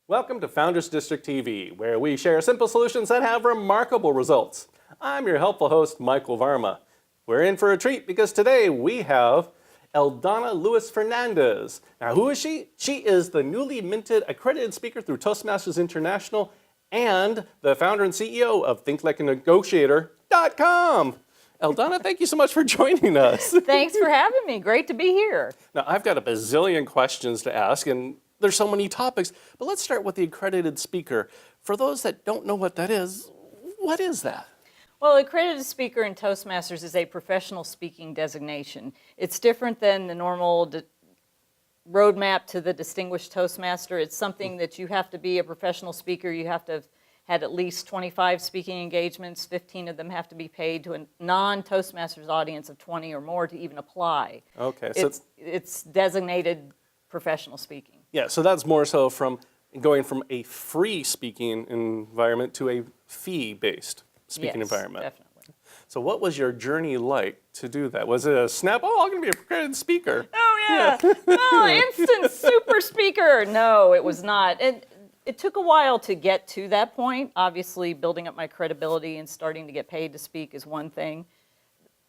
Welcome to Founders District TV, where we share simple solutions that have remarkable results. I'm your helpful host, Michael Varma. We're in for a treat because today we have Eldonna Lewis Fernandez. Now, who is she? She is the newly minted accredited speaker through Toastmasters International and the founder and CEO of ThinkLikeANegotiator.com. Eldonna, thank you so much for joining us. Thanks for having me. Great to be here. Now, I've got a bazillion questions to ask, and there's so many topics, but let's start with the accredited speaker. For those that don't know what that is, what is that? Well, accredited speaker in Toastmasters is a professional speaking designation. It's different than the normal roadmap to the distinguished Toastmaster. It's something that you have to be a professional speaker. You have to have had at least 25 speaking engagements. 15 of them have to be paid to a non-Toastmasters audience of 20 or more to even apply. Okay, so it's designated professional speaking. Yeah, so that's more so from going from a free speaking environment to a fee-based speaking environment. Definitely. So what was your journey like to do that? Was it a snap, oh, I'm going to be a accredited speaker? Oh, yeah. Oh, instant super speaker. No, it was not. It took a while to get to that point. Obviously, building up my credibility and starting to get paid to speak is one thing.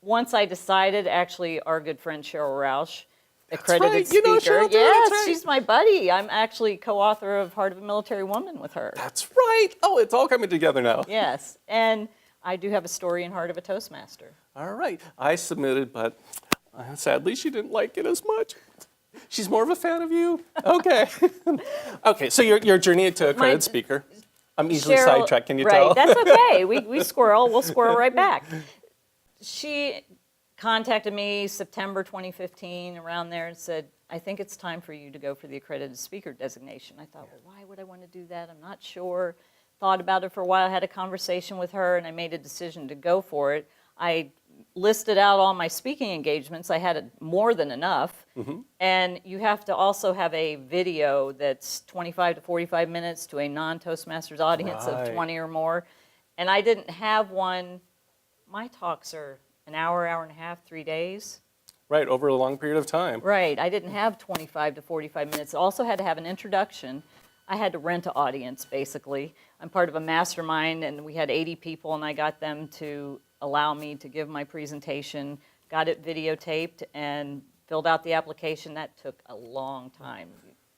Once I decided, actually, our good friend Cheryl Roush, accredited speaker. You know Cheryl too, yes, that's right. She's my buddy. I'm actually co-author of Heart of a Military Woman with her. That's right. Oh, it's all coming together now. Yes, and I do have a story in Heart of a Toastmaster. All right. I submitted, but sadly she didn't like it as much. She's more of a fan of you? Okay. Okay, so your journey to accredited speaker. I'm easily sidetracked, can you tell? Right, that's okay. We'll squirrel right back. She contacted me September 2015, around there, and said, I think it's time for you to go for the accredited speaker designation. I thought, well, why would I want to do that? I'm not sure. Thought about it for a while, had a conversation with her, and I made a decision to go for it. I listed out all my speaking engagements. I had more than enough. Mm-hmm. And you have to also have a video that's 25 to 45 minutes to a non-Toastmasters audience of 20 or more. And I didn't have one. My talks are an hour, hour and a half, 3 days. Right, over a long period of time. Right, I didn't have 25 to 45 minutes. I also had to have an introduction. I had to rent an audience, basically. I'm part of a mastermind, and we had 80 people, and I got them to allow me to give my presentation, got it videotaped, and filled out the application. That took a long time.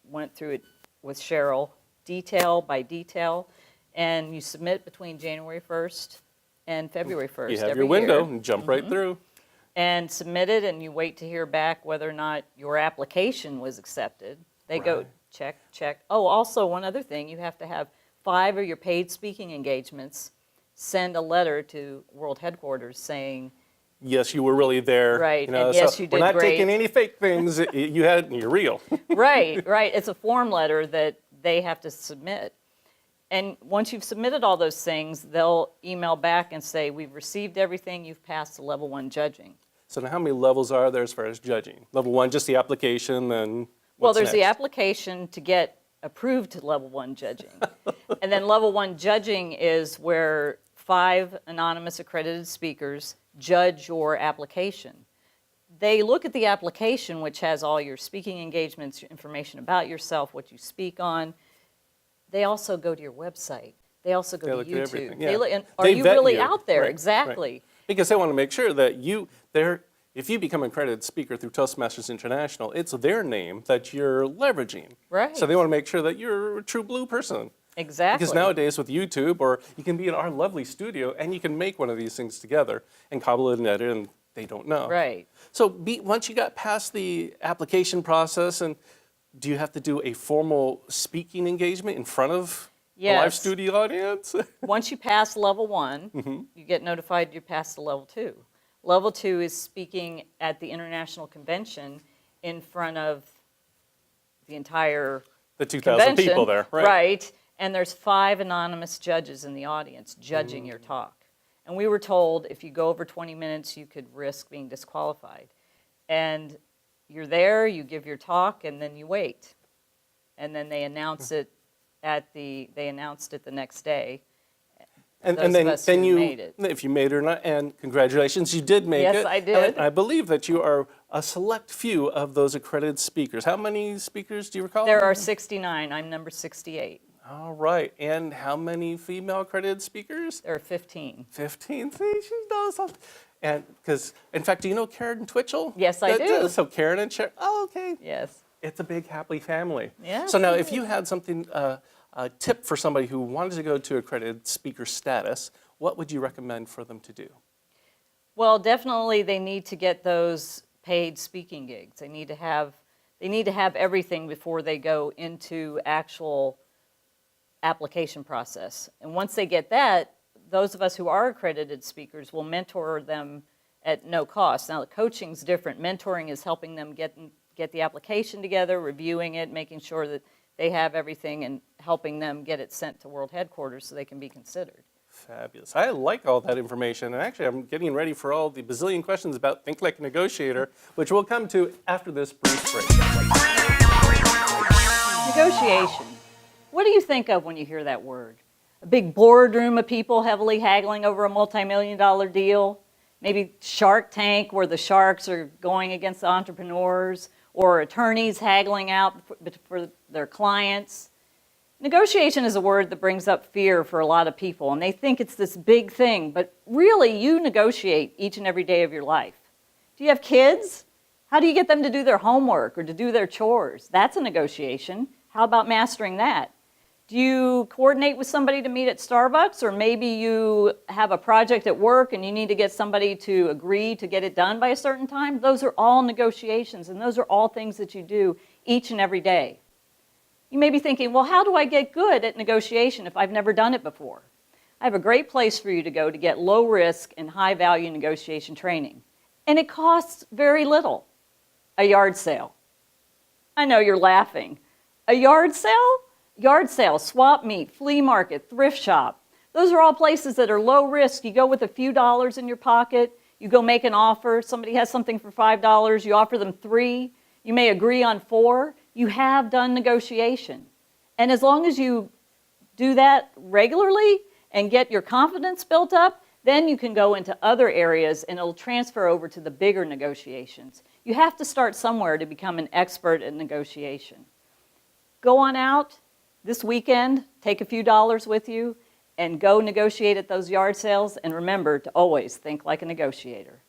Went through it with Cheryl, detail by detail, and you submit between January 1st and February 1st. You have your window and jump right through. And submit it, and you wait to hear back whether or not your application was accepted. They go check, check. Oh, also one other thing, you have to have 5 of your paid speaking engagements send a letter to World Headquarters saying, yes, you were really there. Right, you know, and yes, so you did we're not great. taking any fake things. You're real. Right. It's a form letter that they have to submit. And once you've submitted all those things, they'll email back and say, we've received everything, you've passed the level 1 judging. So now how many levels are there as far as judging? Level 1, just the application, then Well, what's there's next? the application to get approved to level 1 judging. And then level 1 judging is where 5 anonymous accredited speakers judge your application. They look at the application, which has all your speaking engagements, information about yourself, what you speak on. They also go to your website. They also go to look at YouTube. everything, yeah. They look, and are They you vet really you. out there? Right, Exactly. right. Because they want to make sure that if you become an accredited speaker through Toastmasters International, it's their name that you're leveraging. Right. So they want to make sure that you're a true blue person. Exactly. Because nowadays with YouTube, or you can be in our lovely studio and you can make one of these things together and cobble it and edit, and they don't know. Right. So once you got past the application process, and do you have to do a formal speaking engagement in front of a live studio audience? Once you pass level 1, you get notified you passed to level 2. Level 2 is speaking at the international convention in front of the entire The 2,000 people there, right? Right, and there's 5 anonymous judges in the audience judging your talk. And we were told if you go over 20 minutes, you could risk being disqualified. And you're there, you give your talk, and then you wait. And then they announce it they announced it the next day. And Those then, of us then who you, made it. if you made it or not, and congratulations, you did make it. Yes, I did. And I believe that you are a select few of those accredited speakers. How many speakers do you recall? There are 69. I'm number 68. All right. And how many female accredited speakers? There are 15. 15. See, she knows something. And because, in fact, do you know Karen Twitchell? Yes, I do. So Karen and Sharon. Oh, okay. Yes. It's a big happy family. Yeah. So now, if you had something, a tip for somebody who wanted to go to accredited speaker status, what would you recommend for them to do? Well, definitely they need to get those paid speaking gigs. They need to have everything before they go into actual application process. And once they get that, those of us who are accredited speakers will mentor them at no cost. Now, the coaching's different. Mentoring is helping them get the application together, reviewing it, making sure that they have everything, and helping them get it sent to world headquarters so they can be considered. Fabulous. I like all that information. And actually, I'm getting ready for all the bazillion questions about Think Like a Negotiator, which we'll come to after this brief break. Negotiation. What do you think of when you hear that word? A big boardroom of people heavily haggling over a multi-million-dollar deal? Maybe Shark Tank, where the sharks are going against the entrepreneurs, or attorneys haggling out for their clients. Negotiation is a word that brings up fear for a lot of people, and they think it's this big thing, but really you negotiate each and every day of your life. Do you have kids? How do you get them to do their homework or to do their chores? That's a negotiation. How about mastering that? Do you coordinate with somebody to meet at Starbucks, or maybe you have a project at work and you need to get somebody to agree to get it done by a certain time? Those are all negotiations, and those are all things that you do each and every day. You may be thinking, well, how do I get good at negotiation if I've never done it before? I have a great place for you to go to get low risk and high value negotiation training. And it costs very little. A yard sale. I know you're laughing. A yard sale? Yard sale, swap meet, flea market, thrift shop. Those are all places that are low risk. You go with a few dollars in your pocket. You go make an offer. Somebody has something for $5. You offer them $3. You may agree on $4. You have done negotiation. And as long as you do that regularly and get your confidence built up, then you can go into other areas and it'll transfer over to the bigger negotiations. You have to start somewhere to become an expert at negotiation. Go on out this weekend, take a few dollars with you, and go negotiate at those yard sales, and remember to always think like a negotiator.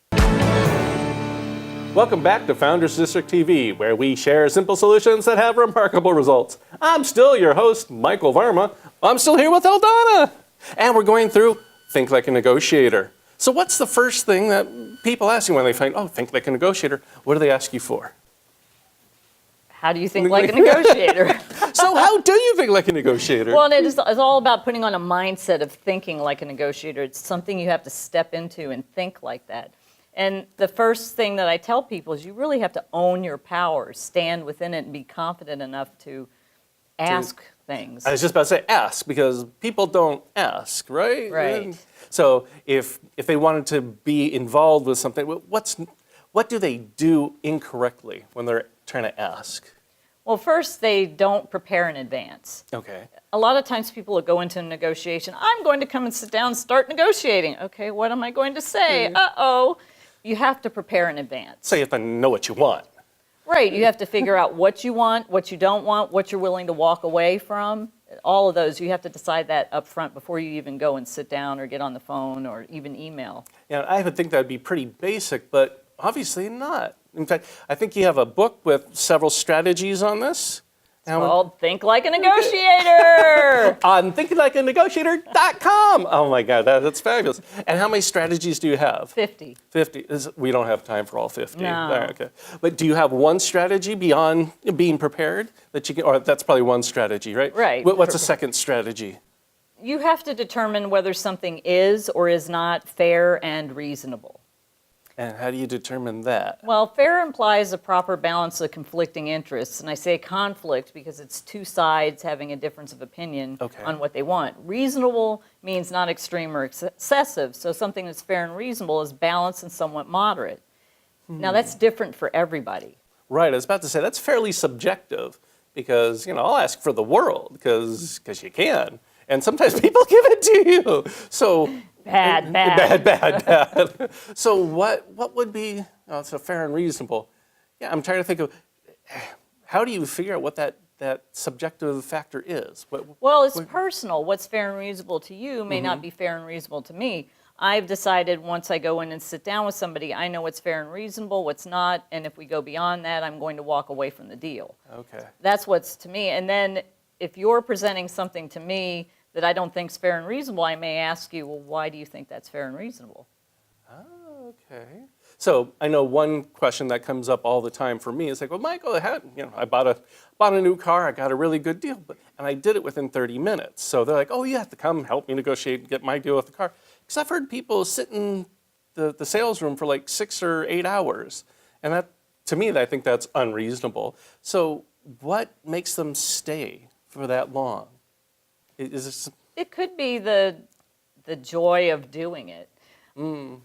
Welcome back to Founders District TV, where we share simple solutions that have remarkable results. I'm still your host, Michael Varma. I'm still here with Eldonna. And we're going through Think Like a Negotiator. So what's the first thing that people ask you when they find, oh, Think Like a Negotiator? What do they ask you for? How do you think like a negotiator? So how do you think like a negotiator? Well, it's all about putting on a mindset of thinking like a negotiator. It's something you have to step into and think like that. And the first thing that I tell people is you really have to own your power, stand within it, and be confident enough to ask things. I was just about to say ask, because people don't ask, right? Right. And so if they wanted to be involved with something, what do they do incorrectly when they're trying to ask? Well, first, they don't prepare in advance. Okay. A lot of times people will go into a negotiation, I'm going to come and sit down and start negotiating. Okay, what am I going to say? Uh-oh. You have to prepare in advance. So you have to know what you want. Right, you have to figure out what you want, what you don't want, what you're willing to walk away from. All of those, you have to decide that up front before you even go and sit down or get on the phone or even email. Yeah, I would think that would be pretty basic, but obviously not. In fact, I think you have a book with several strategies on this. It's called Think Like a Negotiator! On thinkinglikeanegotiator.com. Oh my God, that's fabulous. And how many strategies do you have? 50. 50. We don't have time for all 50. No. All right, okay. But do you have one strategy beyond being prepared that you can, or that's probably one strategy, right? Right. What's a second strategy? You have to determine whether something is or is not fair and reasonable. And how do you determine that? Well, fair implies a proper balance of conflicting interests, and I say conflict because it's two sides having a difference of opinion on what they want. Reasonable means not extreme or excessive, so something that's fair and reasonable is balanced and somewhat moderate. Now, that's different for everybody. Right, I was about to say, that's fairly subjective because, I'll ask for the world because you can, and sometimes people give it to you. So Bad. Bad. So what would be so fair and reasonable? Yeah, I'm trying to think of how do you figure out what that that subjective factor is? Well, it's personal. What's fair and reasonable to you may not be fair and reasonable to me. I've decided once I go in and sit down with somebody, I know what's fair and reasonable, what's not, and if we go beyond that, I'm going to walk away from the deal. Okay. That's what's to me. And then if you're presenting something to me that I don't think is fair and reasonable, I may ask you, well, why do you think that's fair and reasonable? Oh, okay. So I know one question that comes up all the time for me is like, well, Michael, I bought a new car, I got a really good deal, and I did it within 30 minutes. So they're like, oh, you have to come help me negotiate and get my deal with the car. Because I've heard people sit in the sales room for like 6 or 8 hours, and that, to me, I think that's unreasonable. So what makes them stay for that long? Is this... It could be the joy of doing it. Okay.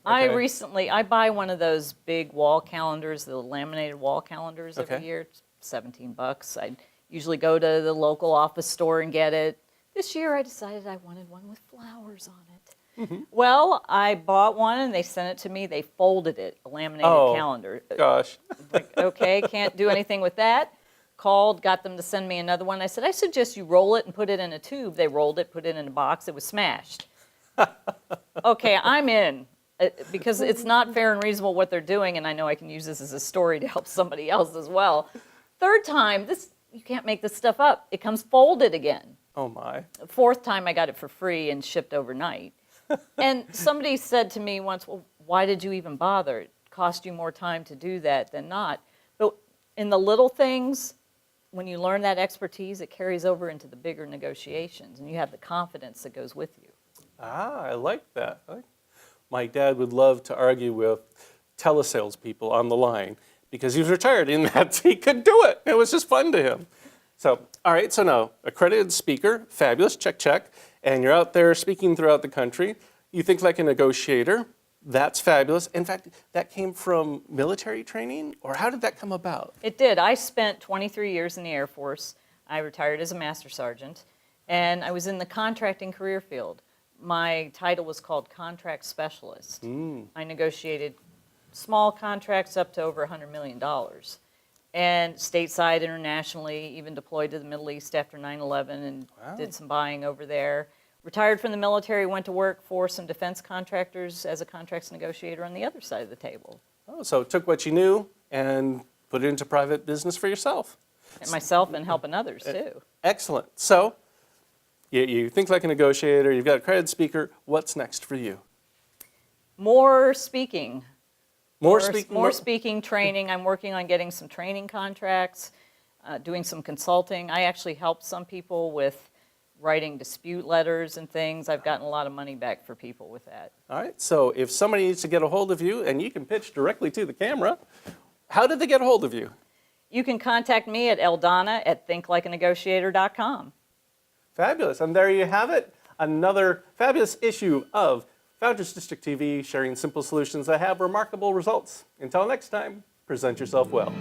I buy one of those big wall calendars, the laminated wall calendars every Okay. year. It's $17. I usually go to the local office store and get it. This year I decided I wanted one with flowers on it. Well, I bought one and they sent it to me. They folded it, a laminated calendar. Gosh. Like, okay, can't do anything with that. Called, got them to send me another one. I said, I suggest you roll it and put it in a tube. They rolled it, put it in a box. It was smashed. Okay, I'm in, because it's not fair and reasonable what they're doing, and I know I can use this as a story to help somebody else as well. Third time, you can't make this stuff up. It comes folded again. Oh my. Fourth time, I got it for free and shipped overnight. And somebody said to me once, well, why did you even bother? It cost you more time to do that than not. But in the little things, when you learn that expertise, it carries over into the bigger negotiations, and you have the confidence that goes with you. Ah, I like that. My dad would love to argue with telesales people on the line because he was retired in that he could do it. It was just fun to him. So, all right, so now, accredited speaker, fabulous, check, check, and you're out there speaking throughout the country. You think like a negotiator, that's fabulous. In fact, that came from military training, or how did that come about? It did. I spent 23 years in the Air Force. I retired as a master sergeant, and I was in the contracting career field. My title was called contract specialist. I negotiated small contracts up to over $100 million. And stateside, internationally, even deployed to the Middle East after 9/11 and did some buying over there. Retired from the military, went to work for some defense contractors as a contracts negotiator on the other side of the table. Oh, so took what you knew and put it into private business for yourself. And myself and helping others, too. Excellent. So you think like a negotiator, you've got a accredited speaker. What's next for you? More speaking. More speaking? More speaking, training. I'm working on getting some training contracts, doing some consulting. I actually helped some people with writing dispute letters and things. I've gotten a lot of money back for people with that. All right, so if somebody needs to get a hold of you, and you can pitch directly to the camera, how did they get a hold of you? You can contact me at Eldonna at thinklikeanegotiator.com. Fabulous, and there you have it. Another fabulous issue of Founders District TV, sharing simple solutions that have remarkable results. Until next time, present yourself well.